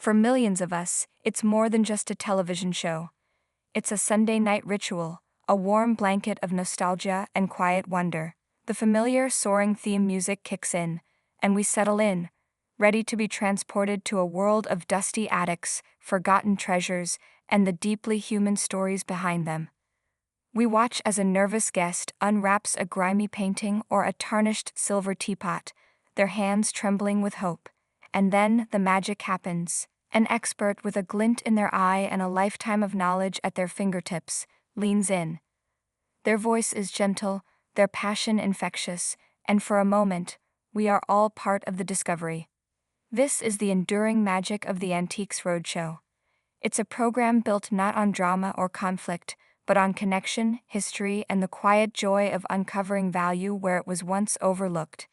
For millions of us, it's more than just a television show. It's a Sunday night ritual, a warm blanket of nostalgia and quiet wonder. The familiar soaring theme music kicks in, and we settle in, ready to be transported to a world of dusty attics, forgotten treasures, and the deeply human stories behind them. We watch as a nervous guest unwraps a grimy painting or a tarnished silver teapot, their hands trembling with hope. And then the magic happens. An expert with a glint in their eye and a lifetime of knowledge at their fingertips leans in. Their voice is gentle, their passion infectious, and for a moment, we are all part of the discovery. This is the enduring magic of the Antiques Roadshow. It's a program built not on drama or conflict, but on connection, history, and the quiet joy of uncovering value where it was once overlooked.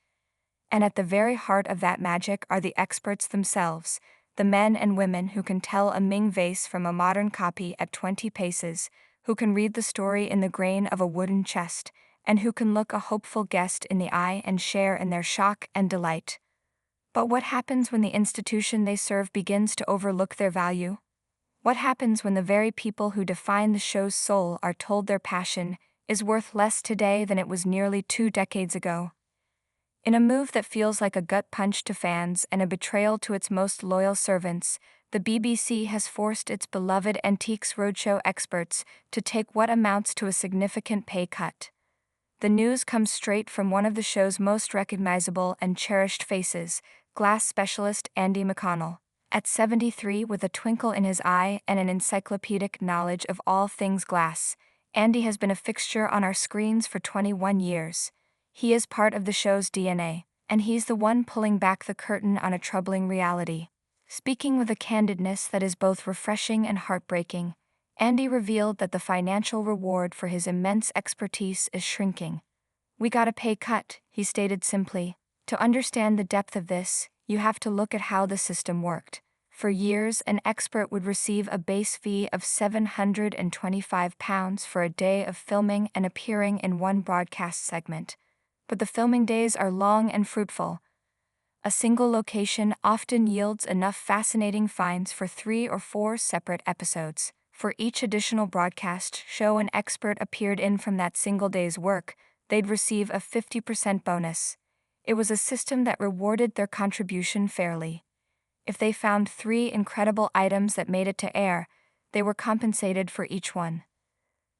And at the very heart of that magic are the experts themselves, the men and women who can tell a Ming vase from a modern copy at 20 paces, who can read the story in the grain of a wooden chest, and who can look a hopeful guest in the eye and share in their shock and delight. But what happens when the institution they serve begins to overlook their value? What happens when the very people who define the show's soul are told their passion is worth less today than it was nearly 2 decades ago? In a move that feels like a gut punch to fans and a betrayal to its most loyal servants, the BBC has forced its beloved Antiques Roadshow experts to take what amounts to a significant pay cut. The news comes straight from one of the show's most recognizable and cherished faces, glass specialist Andy McConnell. At 73, with a twinkle in his eye and an encyclopedic knowledge of all things glass, Andy has been a fixture on our screens for 21 years. He is part of the show's DNA, and he's the one pulling back the curtain on a troubling reality. Speaking with a candidness that is both refreshing and heartbreaking, Andy revealed that the financial reward for his immense expertise is shrinking. "We got a pay cut," he stated simply. "To understand the depth of this, you have to look at how the system worked. For years, an expert would receive a base fee of £725 for a day of filming and appearing in one broadcast segment. But the filming days are long and fruitful. A single location often yields enough fascinating finds for 3 or 4 separate episodes. For each additional broadcast show an expert appeared in from that single day's work, they'd receive a 50% bonus. It was a system that rewarded their contribution fairly. If they found 3 incredible items that made it to air, they were compensated for each one.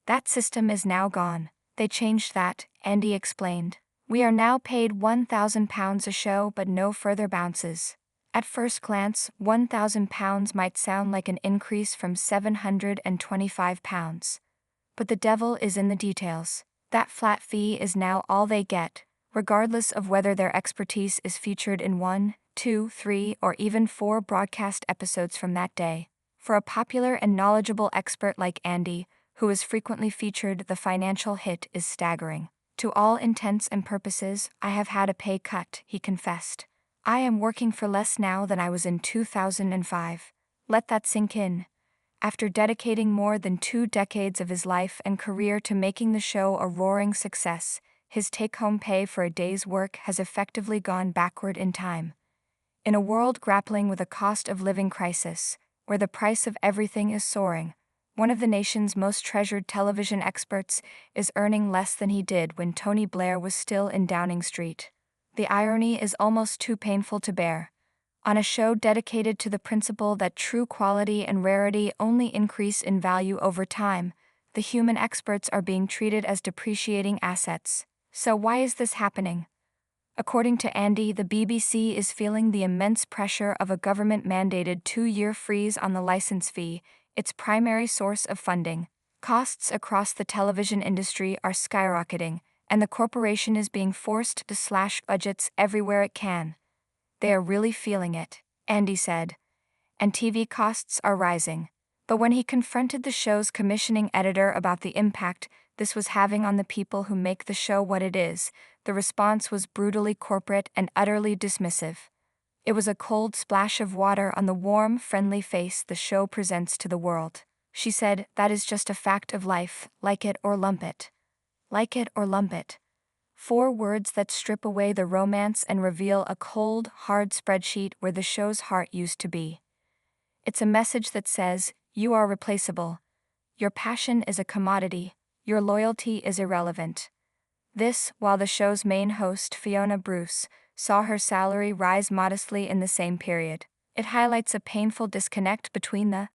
That system is now gone. They changed that," Andy explained. "We are now paid £1,000 a show but no further bounces." At first glance, £1,000 might sound like an increase from £725. But the devil is in the details. That flat fee is now all they get, regardless of whether their expertise is featured in 1, 2, 3, or even 4 broadcast episodes from that day. For a popular and knowledgeable expert like Andy, who is frequently featured, the financial hit is staggering. "To all intents and purposes, I have had a pay cut," he confessed. "I am working for less now than I was in 2005. Let that sink in." After dedicating more than 2 decades of his life and career to making the show a roaring success, his take-home pay for a day's work has effectively gone backward in time. In a world grappling with a cost of living crisis, where the price of everything is soaring, one of the nation's most treasured television experts is earning less than he did when Tony Blair was still in Downing Street. The irony is almost too painful to bear. On a show dedicated to the principle that true quality and rarity only increase in value over time, the human experts are being treated as depreciating assets. So why is this happening? According to Andy, the BBC is feeling the immense pressure of a government-mandated 2-year freeze on the license fee, its primary source of funding. Costs across the television industry are skyrocketing, and the corporation is being forced to slash budgets everywhere it can. "They are really feeling it," Andy said. "And TV costs are rising." But when he confronted the show's commissioning editor about the impact this was having on the people who make the show what it is, the response was brutally corporate and utterly dismissive. It was a cold splash of water on the warm, friendly face the show presents to the world. She said, "That is just a fact of life, like it or lump it." Like it or lump it. 4 words that strip away the romance and reveal a cold, hard spreadsheet where the show's heart used to be. It's a message that says, you are replaceable. Your passion is a commodity. Your loyalty is irrelevant. This, while the show's main host, Fiona Bruce, saw her salary rise modestly in the same period. It highlights a painful disconnect between the